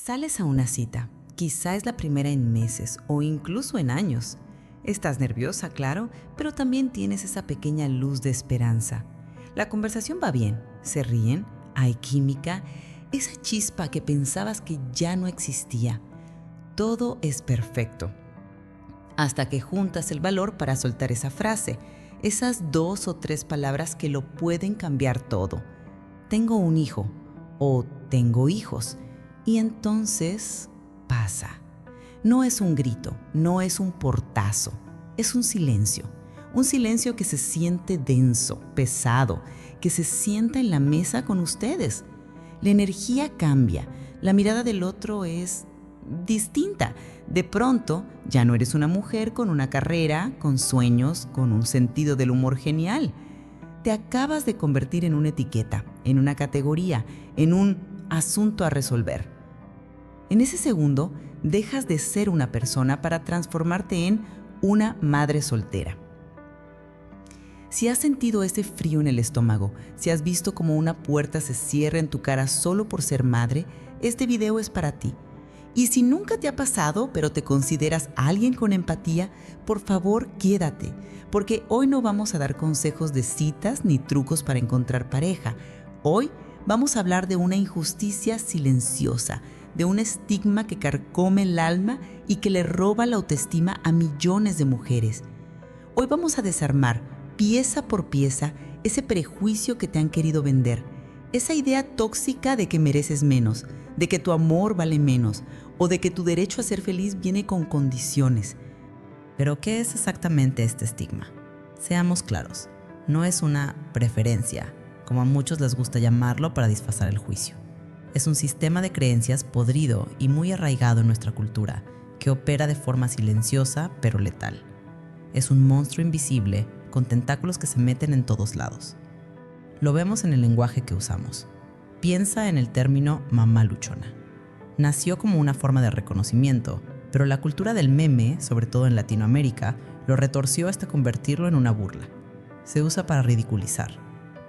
Sales a una cita, quizá es la primera en meses o incluso en años. Estás nerviosa, claro, pero también tienes esa pequeña luz de esperanza. La conversación va bien, se ríen, hay química, esa chispa que pensabas que ya no existía. Todo es perfecto. Hasta que juntas el valor para soltar esa frase, esas 2 o 3 palabras que lo pueden cambiar todo. Tengo un hijo o tengo hijos. Y entonces pasa. No es un grito, no es un portazo, es un silencio. Un silencio que se siente denso, pesado, que se sienta en la mesa con ustedes. La energía cambia, la mirada del otro es distinta. De pronto, ya no eres una mujer con una carrera, con sueños, con un sentido del humor genial. Te acabas de convertir en una etiqueta, en una categoría, en un asunto a resolver. En ese segundo, dejas de ser una persona para transformarte en una madre soltera. Si has sentido ese frío en el estómago, si has visto como una puerta se cierra en tu cara solo por ser madre, este video es para ti. Y si nunca te ha pasado, pero te consideras alguien con empatía, por favor quédate, porque hoy no vamos a dar consejos de citas ni trucos para encontrar pareja. Hoy vamos a hablar de una injusticia silenciosa, de un estigma que carcome el alma y que le roba la autoestima a millones de mujeres. Hoy vamos a desarmar, pieza por pieza, ese prejuicio que te han querido vender, esa idea tóxica de que mereces menos, de que tu amor vale menos o de que tu derecho a ser feliz viene con condiciones. Pero, ¿qué es exactamente este estigma? Seamos claros, no es una preferencia, como a muchos les gusta llamarlo para disfrazar el juicio. Es un sistema de creencias podrido y muy arraigado en nuestra cultura, que opera de forma silenciosa pero letal. Es un monstruo invisible con tentáculos que se meten en todos lados. Lo vemos en el lenguaje que usamos. Piensa en el término mamá luchona. Nació como una forma de reconocimiento, pero la cultura del meme, sobre todo en Latinoamérica, lo retorció hasta convertirlo en una burla. Se usa para ridiculizar,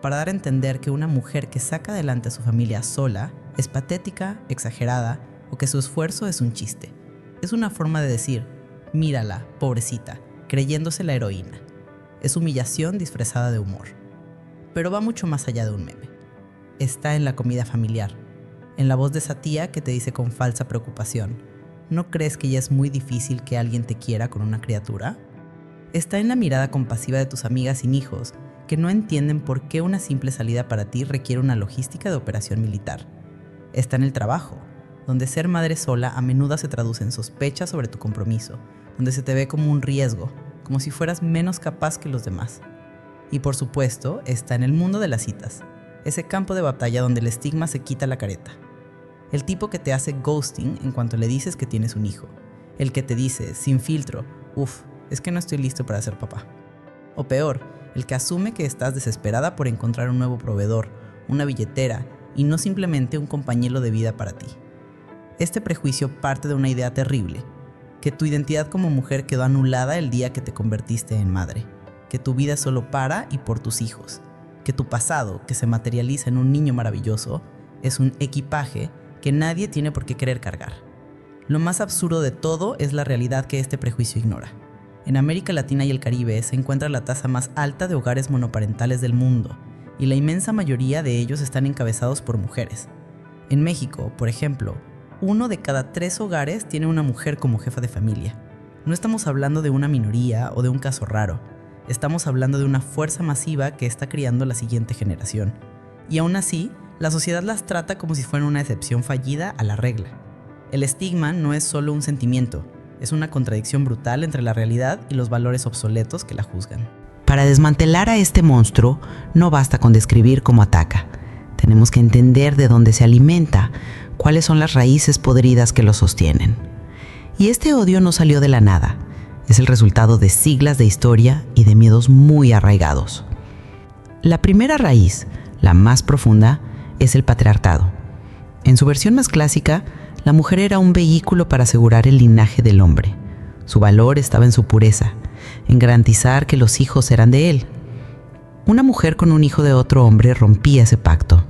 para dar a entender que una mujer que saca adelante a su familia sola es patética, exagerada o que su esfuerzo es un chiste. Es una forma de decir, mírala, pobrecita, creyéndose la heroína. Es humillación disfrazada de humor. Pero va mucho más allá de un meme. Está en la comida familiar, en la voz de esa tía que te dice con falsa preocupación, ¿no crees que ya es muy difícil que alguien te quiera con una criatura? Está en la mirada compasiva de tus amigas sin hijos, que no entienden por qué una simple salida para ti requiere una logística de operación militar. Está en el trabajo, donde ser madre sola a menudo se traduce en sospechas sobre tu compromiso, donde se te ve como un riesgo, como si fueras menos capaz que los demás. Y por supuesto, está en el mundo de las citas, ese campo de batalla donde el estigma se quita la careta. El tipo que te hace ghosting en cuanto le dices que tienes un hijo. El que te dice, sin filtro, es que no estoy listo para ser papá. O peor, el que asume que estás desesperada por encontrar un nuevo proveedor, una billetera y no simplemente un compañero de vida para ti. Este prejuicio parte de una idea terrible, que tu identidad como mujer quedó anulada el día que te convertiste en madre, que tu vida es solo para y por tus hijos, que tu pasado, que se materializa en un niño maravilloso, es un equipaje que nadie tiene por qué querer cargar. Lo más absurdo de todo es la realidad que este prejuicio ignora. En América Latina y el Caribe se encuentra la tasa más alta de hogares monoparentales del mundo, y la inmensa mayoría de ellos están encabezados por mujeres. En México, por ejemplo, 1 de cada 3 hogares tiene una mujer como jefa de familia. No estamos hablando de una minoría o de un caso raro. Estamos hablando de una fuerza masiva que está criando la siguiente generación. Y aún así, la sociedad las trata como si fueran una excepción fallida a la regla. El estigma no es solo un sentimiento, es una contradicción brutal entre la realidad y los valores obsoletos que la juzgan. Para desmantelar a este monstruo, no basta con describir cómo ataca. Tenemos que entender de dónde se alimenta, cuáles son las raíces podridas que lo sostienen. Y este odio no salió de la nada. Es el resultado de siglos de historia y de miedos muy arraigados. La primera raíz, la más profunda, es el patriarcado. En su versión más clásica, la mujer era un vehículo para asegurar el linaje del hombre. Su valor estaba en su pureza, en garantizar que los hijos eran de él. Una mujer con un hijo de otro hombre rompía ese pacto.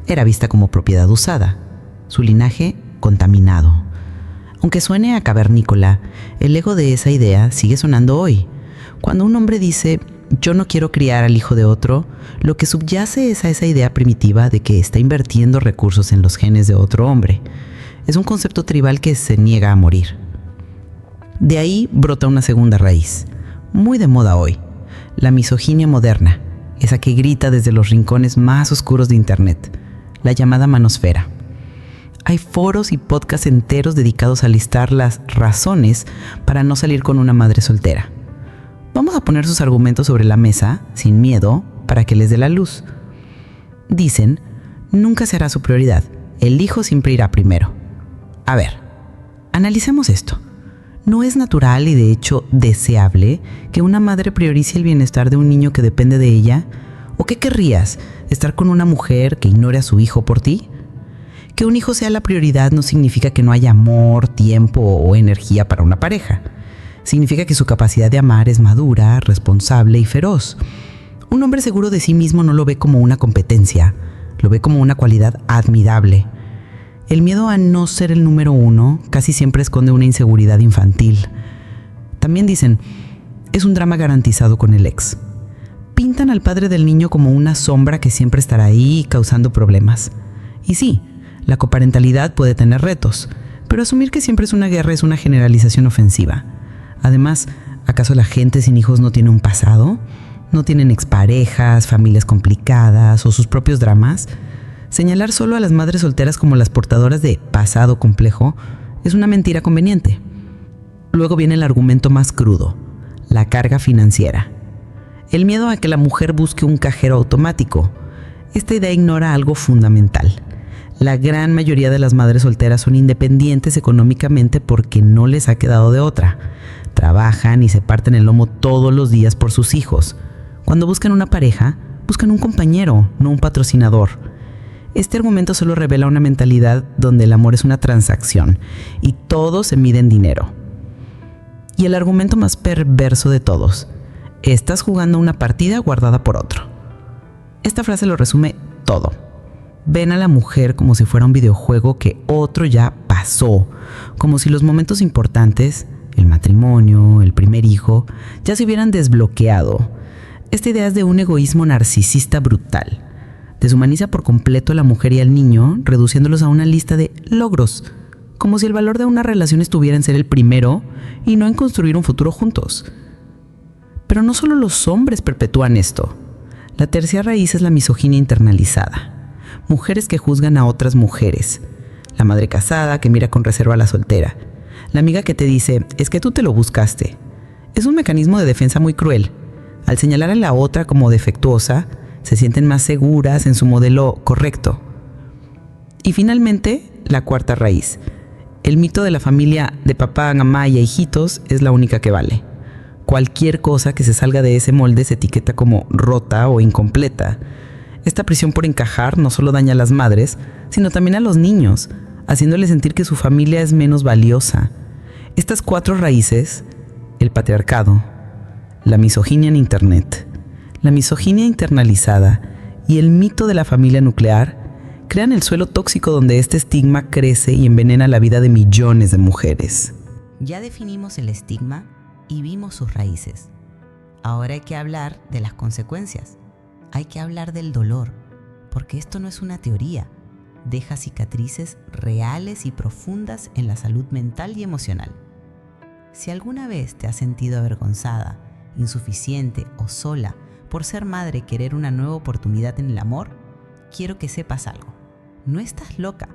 Era vista como propiedad usada. Su linaje contaminado. Aunque suene a cavernícola, el ego de esa idea sigue sonando hoy. Cuando un hombre dice, yo no quiero criar al hijo de otro, lo que subyace es a esa idea primitiva de que está invirtiendo recursos en los genes de otro hombre. Es un concepto tribal que se niega a morir. De ahí brota una segunda raíz, muy de moda hoy, la misoginia moderna, esa que grita desde los rincones más oscuros de Internet, la llamada manosfera. Hay foros y podcasts enteros dedicados a listar las razones para no salir con una madre soltera. Vamos a poner sus argumentos sobre la mesa, sin miedo, para que les dé la luz. Dicen, nunca será su prioridad, el hijo siempre irá primero. A ver, analicemos esto. No es natural y de hecho deseable que una madre priorice el bienestar de un niño que depende de ella. ¿O qué querrías? ¿Estar con una mujer que ignore a su hijo por ti? Que un hijo sea la prioridad no significa que no haya amor, tiempo o energía para una pareja. Significa que su capacidad de amar es madura, responsable y feroz. Un hombre seguro de sí mismo no lo ve como una competencia, lo ve como una cualidad admirable. El miedo a no ser el número uno casi siempre esconde una inseguridad infantil. También dicen, es un drama garantizado con el ex. Pintan al padre del niño como una sombra que siempre estará ahí causando problemas. Y sí, la coparentalidad puede tener retos, pero asumir que siempre es una guerra es una generalización ofensiva. Además, ¿acaso la gente sin hijos no tiene un pasado? ¿No tienen exparejas, familias complicadas o sus propios dramas? Señalar solo a las madres solteras como las portadoras de pasado complejo es una mentira conveniente. Luego viene el argumento más crudo, la carga financiera. El miedo a que la mujer busque un cajero automático. Esta idea ignora algo fundamental. La gran mayoría de las madres solteras son independientes económicamente porque no les ha quedado de otra. Trabajan y se parten el lomo todos los días por sus hijos. Cuando buscan una pareja, buscan un compañero, no un patrocinador. Este argumento solo revela una mentalidad donde el amor es una transacción y todo se mide en dinero. Y el argumento más perverso de todos, estás jugando una partida guardada por otro. Esta frase lo resume todo. Ven a la mujer como si fuera un videojuego que otro ya pasó, como si los momentos importantes, el matrimonio, el primer hijo, ya se hubieran desbloqueado. Esta idea es de un egoísmo narcisista brutal. Deshumaniza por completo a la mujer y al niño, reduciéndolos a una lista de logros, como si el valor de una relación estuviera en ser el primero y no en construir un futuro juntos. Pero no solo los hombres perpetúan esto. La tercera raíz es la misoginia internalizada. Mujeres que juzgan a otras mujeres. La madre casada que mira con reserva a la soltera. La amiga que te dice, es que tú te lo buscaste. Es un mecanismo de defensa muy cruel. Al señalar a la otra como defectuosa, se sienten más seguras en su modelo correcto. Y finalmente, la cuarta raíz. El mito de la familia de papá, mamá y hijitos es la única que vale. Cualquier cosa que se salga de ese molde se etiqueta como rota o incompleta. Esta presión por encajar no solo daña a las madres, sino también a los niños, haciéndoles sentir que su familia es menos valiosa. Estas cuatro raíces, el patriarcado, la misoginia en Internet, la misoginia internalizada y el mito de la familia nuclear, crean el suelo tóxico donde este estigma crece y envenena la vida de millones de mujeres. Ya definimos el estigma y vimos sus raíces. Ahora hay que hablar de las consecuencias. Hay que hablar del dolor, porque esto no es una teoría. Deja cicatrices reales y profundas en la salud mental y emocional. Si alguna vez te has sentido avergonzada, insuficiente o sola por ser madre y querer una nueva oportunidad en el amor, quiero que sepas algo. No estás loca,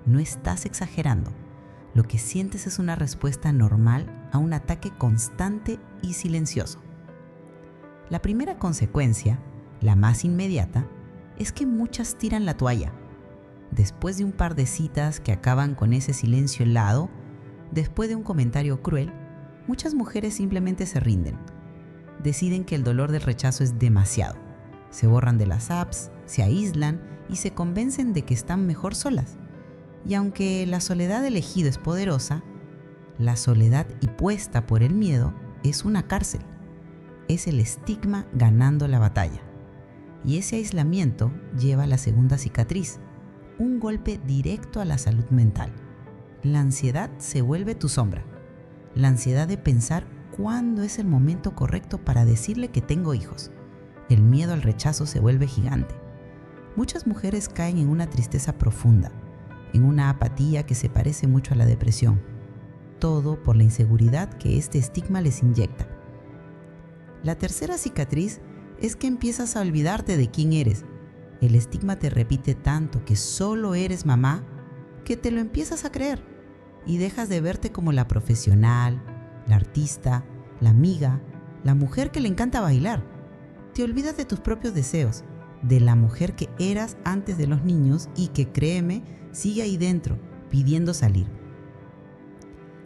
no estás exagerando. Lo que sientes es una respuesta normal a un ataque constante y silencioso. La primera consecuencia, la más inmediata, es que muchas tiran la toalla. Después de un par de citas que acaban con ese silencio helado, después de un comentario cruel, muchas mujeres simplemente se rinden. Deciden que el dolor del rechazo es demasiado. Se borran de las apps, se aíslan y se convencen de que están mejor solas. Y aunque la soledad elegida es poderosa, la soledad impuesta por el miedo es una cárcel. Es el estigma ganando la batalla. Y ese aislamiento lleva a la segunda cicatriz, un golpe directo a la salud mental. la ansiedad se vuelve tu sombra. La ansiedad de pensar cuándo es el momento correcto para decirle que tengo hijos. El miedo al rechazo se vuelve gigante. Muchas mujeres caen en una tristeza profunda, en una apatía que se parece mucho a la depresión. Todo por la inseguridad que este estigma les inyecta. La tercera cicatriz es que empiezas a olvidarte de quién eres. El estigma te repite tanto que solo eres mamá que te lo empiezas a creer y dejas de verte como la profesional, la artista, la amiga, la mujer que le encanta bailar. Te olvidas de tus propios deseos, de la mujer que eras antes de los niños y que, créeme, sigue ahí dentro, pidiendo salir.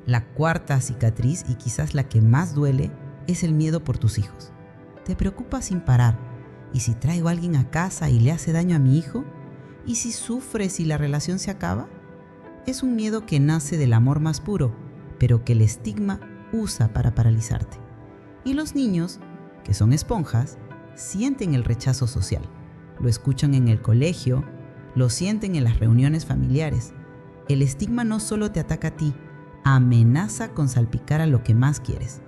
La cuarta cicatriz, y quizás la que más duele, es el miedo por tus hijos. Te preocupas sin parar. ¿Y si traigo a alguien a casa y le hace daño a mi hijo? ¿Y si sufre si la relación se acaba? Es un miedo que nace del amor más puro, pero que el estigma usa para paralizarte. Y los niños, que son esponjas, sienten el rechazo social. Lo escuchan en el colegio, lo sienten en las reuniones familiares. El estigma no solo te ataca a ti, amenaza con salpicar a lo que más quieres.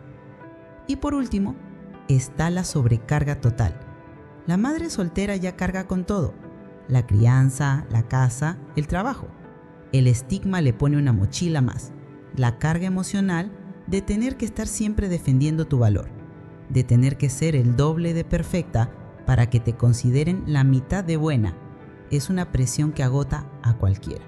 Y por último, está la sobrecarga total. La madre soltera ya carga con todo: la crianza, la casa, el trabajo. El estigma le pone una mochila más, la carga emocional de tener que estar siempre defendiendo tu valor, de tener que ser el doble de perfecta para que te consideren la mitad de buena. Es una presión que agota a cualquiera.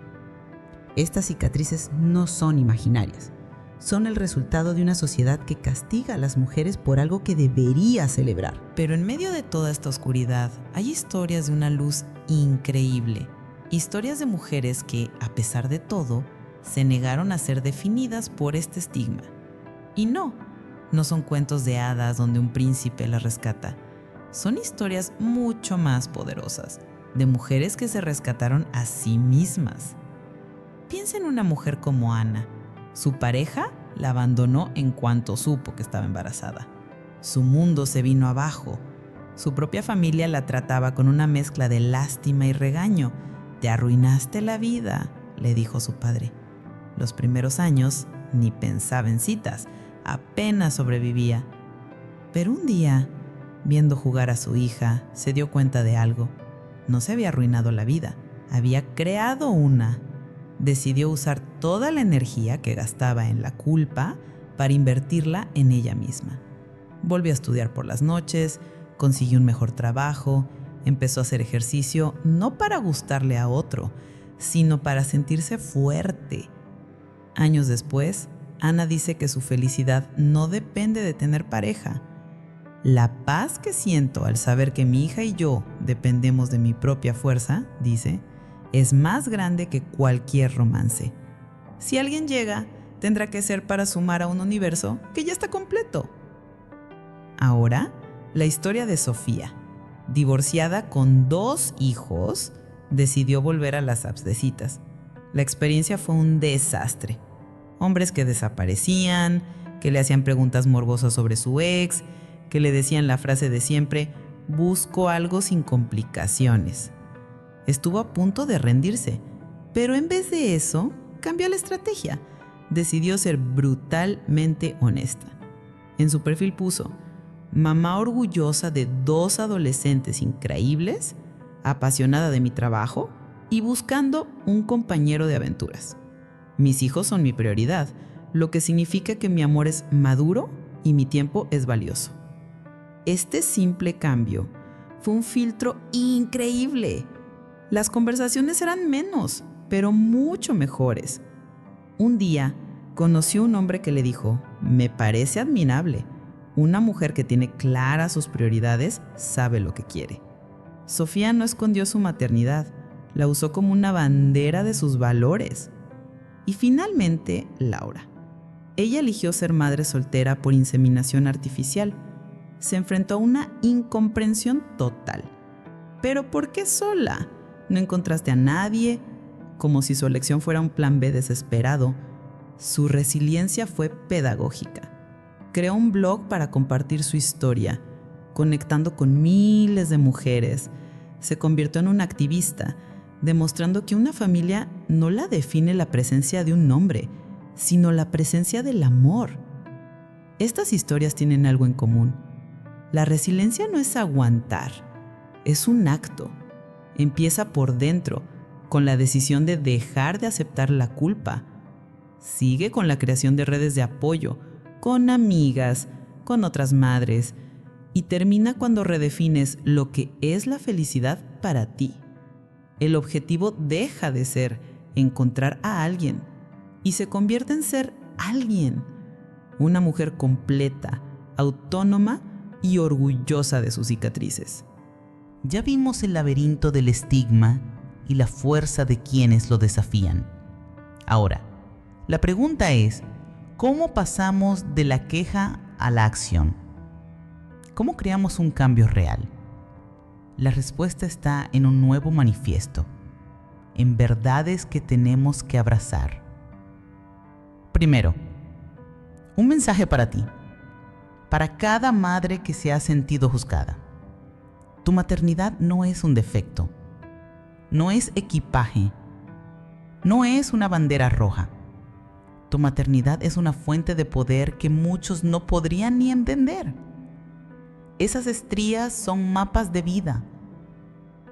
Estas cicatrices no son imaginarias. Son el resultado de una sociedad que castiga a las mujeres por algo que debería celebrar. Pero en medio de toda esta oscuridad hay historias de una luz increíble. Historias de mujeres que, a pesar de todo, se negaron a ser definidas por este estigma. Y no son cuentos de hadas donde un príncipe las rescata. Son historias mucho más poderosas, de mujeres que se rescataron a sí mismas. Piensa en una mujer como Ana. Su pareja la abandonó en cuanto supo que estaba embarazada. Su mundo se vino abajo. Su propia familia la trataba con una mezcla de lástima y regaño. «Te arruinaste la vida», le dijo su padre. Los primeros años ni pensaba en citas, apenas sobrevivía. Pero un día, viendo jugar a su hija, se dio cuenta de algo. No se había arruinado la vida, había creado una. Decidió usar toda la energía que gastaba en la culpa para invertirla en ella misma. Volvió a estudiar por las noches, consiguió un mejor trabajo, empezó a hacer ejercicio no para gustarle a otro, sino para sentirse fuerte. Años después, Ana dice que su felicidad no depende de tener pareja. La paz que siento al saber que mi hija y yo dependemos de mi propia fuerza, dice, es más grande que cualquier romance. Si alguien llega, tendrá que ser para sumar a un universo que ya está completo. Ahora, la historia de Sofía. Divorciada con 2 hijos, decidió volver a las apps de citas. La experiencia fue un desastre. Hombres que desaparecían, que le hacían preguntas morbosas sobre su ex, que le decían la frase de siempre: busco algo sin complicaciones. Estuvo a punto de rendirse, pero en vez de eso, cambió la estrategia. Decidió ser brutalmente honesta. En su perfil puso: mamá orgullosa de 2 adolescentes increíbles, apasionada de mi trabajo y buscando un compañero de aventuras. Mis hijos son mi prioridad, lo que significa que mi amor es maduro y mi tiempo es valioso. Este simple cambio fue un filtro increíble. Las conversaciones eran menos, pero mucho mejores. Un día conoció a un hombre que le dijo: me parece admirable. Una mujer que tiene claras sus prioridades sabe lo que quiere. Sofía no escondió su maternidad, la usó como una bandera de sus valores. Y finalmente, Laura. Ella eligió ser madre soltera por inseminación artificial. Se enfrentó a una incomprensión total. ¿Pero por qué sola? No encontraste a nadie, como si su elección fuera un plan B desesperado. Su resiliencia fue pedagógica. Creó un blog para compartir su historia, conectando con miles de mujeres. Se convirtió en una activista, demostrando que una familia no la define la presencia de un hombre, sino la presencia del amor. Estas historias tienen algo en común. La resiliencia no es aguantar, es un acto. Empieza por dentro, con la decisión de dejar de aceptar la culpa. Sigue con la creación de redes de apoyo, con amigas, con otras madres, y termina cuando redefines lo que es la felicidad para ti. El objetivo deja de ser encontrar a alguien y se convierte en ser alguien. Una mujer completa, autónoma y orgullosa de sus cicatrices. Ya vimos el laberinto del estigma y la fuerza de quienes lo desafían. Ahora, la pregunta es, ¿cómo pasamos de la queja a la acción? ¿Cómo creamos un cambio real? La respuesta está en un nuevo manifiesto, en verdades que tenemos que abrazar. Primero, un mensaje para ti, para cada madre que se ha sentido juzgada. Tu maternidad no es un defecto, no es equipaje, no es una bandera roja. Tu maternidad es una fuente de poder que muchos no podrían ni entender. Esas estrías son mapas de vida.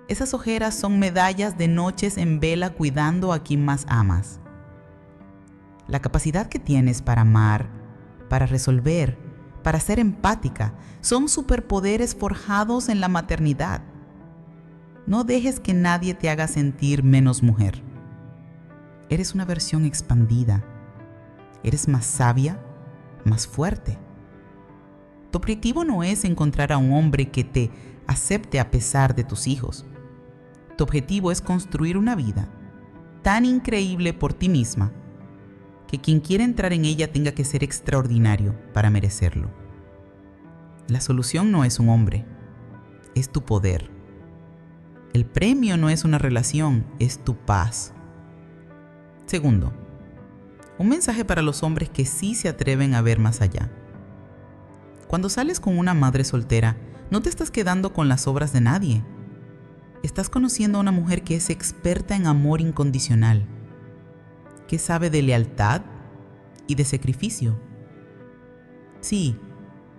Esas ojeras son medallas de noches en vela cuidando a quien más amas. La capacidad que tienes para amar, para resolver, para ser empática, son superpoderes forjados en la maternidad. No dejes que nadie te haga sentir menos mujer. Eres una versión expandida. Eres más sabia, más fuerte. Tu objetivo no es encontrar a un hombre que te acepte a pesar de tus hijos. Tu objetivo es construir una vida tan increíble por ti misma que quien quiera entrar en ella tenga que ser extraordinario para merecerlo. La solución no es un hombre, es tu poder. El premio no es una relación, es tu paz. Segundo, un mensaje para los hombres que sí se atreven a ver más allá. Cuando sales con una madre soltera, no te estás quedando con las obras de nadie. Estás conociendo a una mujer que es experta en amor incondicional, que sabe de lealtad y de sacrificio. Sí,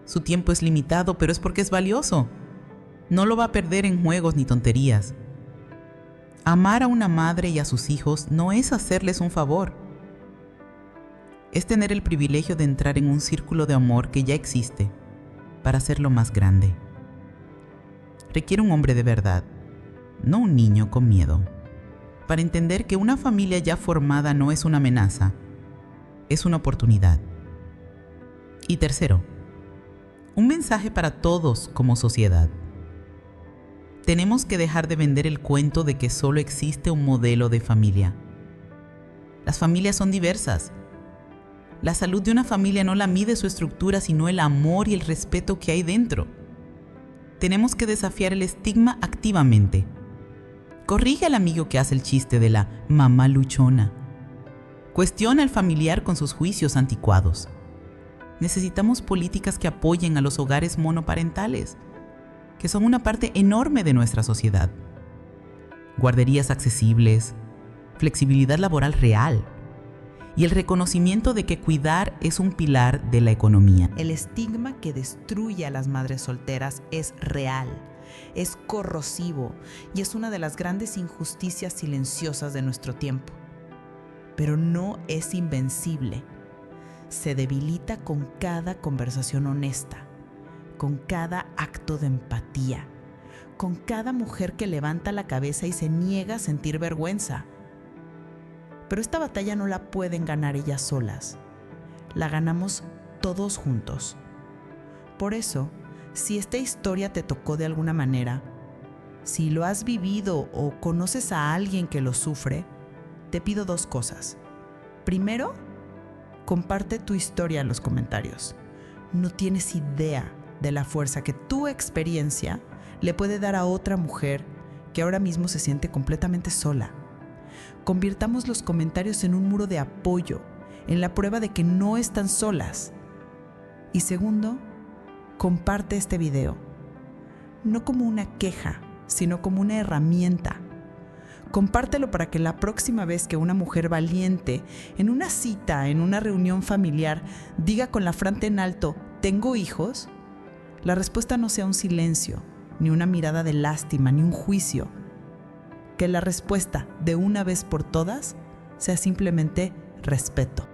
su tiempo es limitado, pero es porque es valioso. No lo va a perder en juegos ni tonterías. Amar a una madre y a sus hijos no es hacerles un favor. Es tener el privilegio de entrar en un círculo de amor que ya existe para hacerlo más grande. Requiere un hombre de verdad, no un niño con miedo, para entender que una familia ya formada no es una amenaza, es una oportunidad. Y tercero, un mensaje para todos como sociedad. Tenemos que dejar de vender el cuento de que solo existe un modelo de familia. Las familias son diversas. La salud de una familia no la mide su estructura, sino el amor y el respeto que hay dentro. Tenemos que desafiar el estigma activamente. Corrige al amigo que hace el chiste de la mamá luchona. Cuestiona al familiar con sus juicios anticuados. Necesitamos políticas que apoyen a los hogares monoparentales, que son una parte enorme de nuestra sociedad. Guarderías accesibles, flexibilidad laboral real y el reconocimiento de que cuidar es un pilar de la economía. El estigma que destruye a las madres solteras es real, es corrosivo y es una de las grandes injusticias silenciosas de nuestro tiempo. Pero no es invencible. Se debilita con cada conversación honesta, con cada acto de empatía, con cada mujer que levanta la cabeza y se niega a sentir vergüenza. Pero esta batalla no la pueden ganar ellas solas. La ganamos todos juntos. Por eso, si esta historia te tocó de alguna manera, si lo has vivido o conoces a alguien que lo sufre, te pido dos cosas. Primero, comparte tu historia en los comentarios. No tienes idea de la fuerza que tu experiencia le puede dar a otra mujer que ahora mismo se siente completamente sola. Convirtamos los comentarios en un muro de apoyo, en la prueba de que no están solas. Y segundo, comparte este video, no como una queja, sino como una herramienta. Compártelo para que la próxima vez que una mujer valiente, en una cita, en una reunión familiar, diga con la frente en alto, ¿tengo hijos?, la respuesta no sea un silencio, ni una mirada de lástima, ni un juicio. Que la respuesta, de una vez por todas, sea simplemente respeto.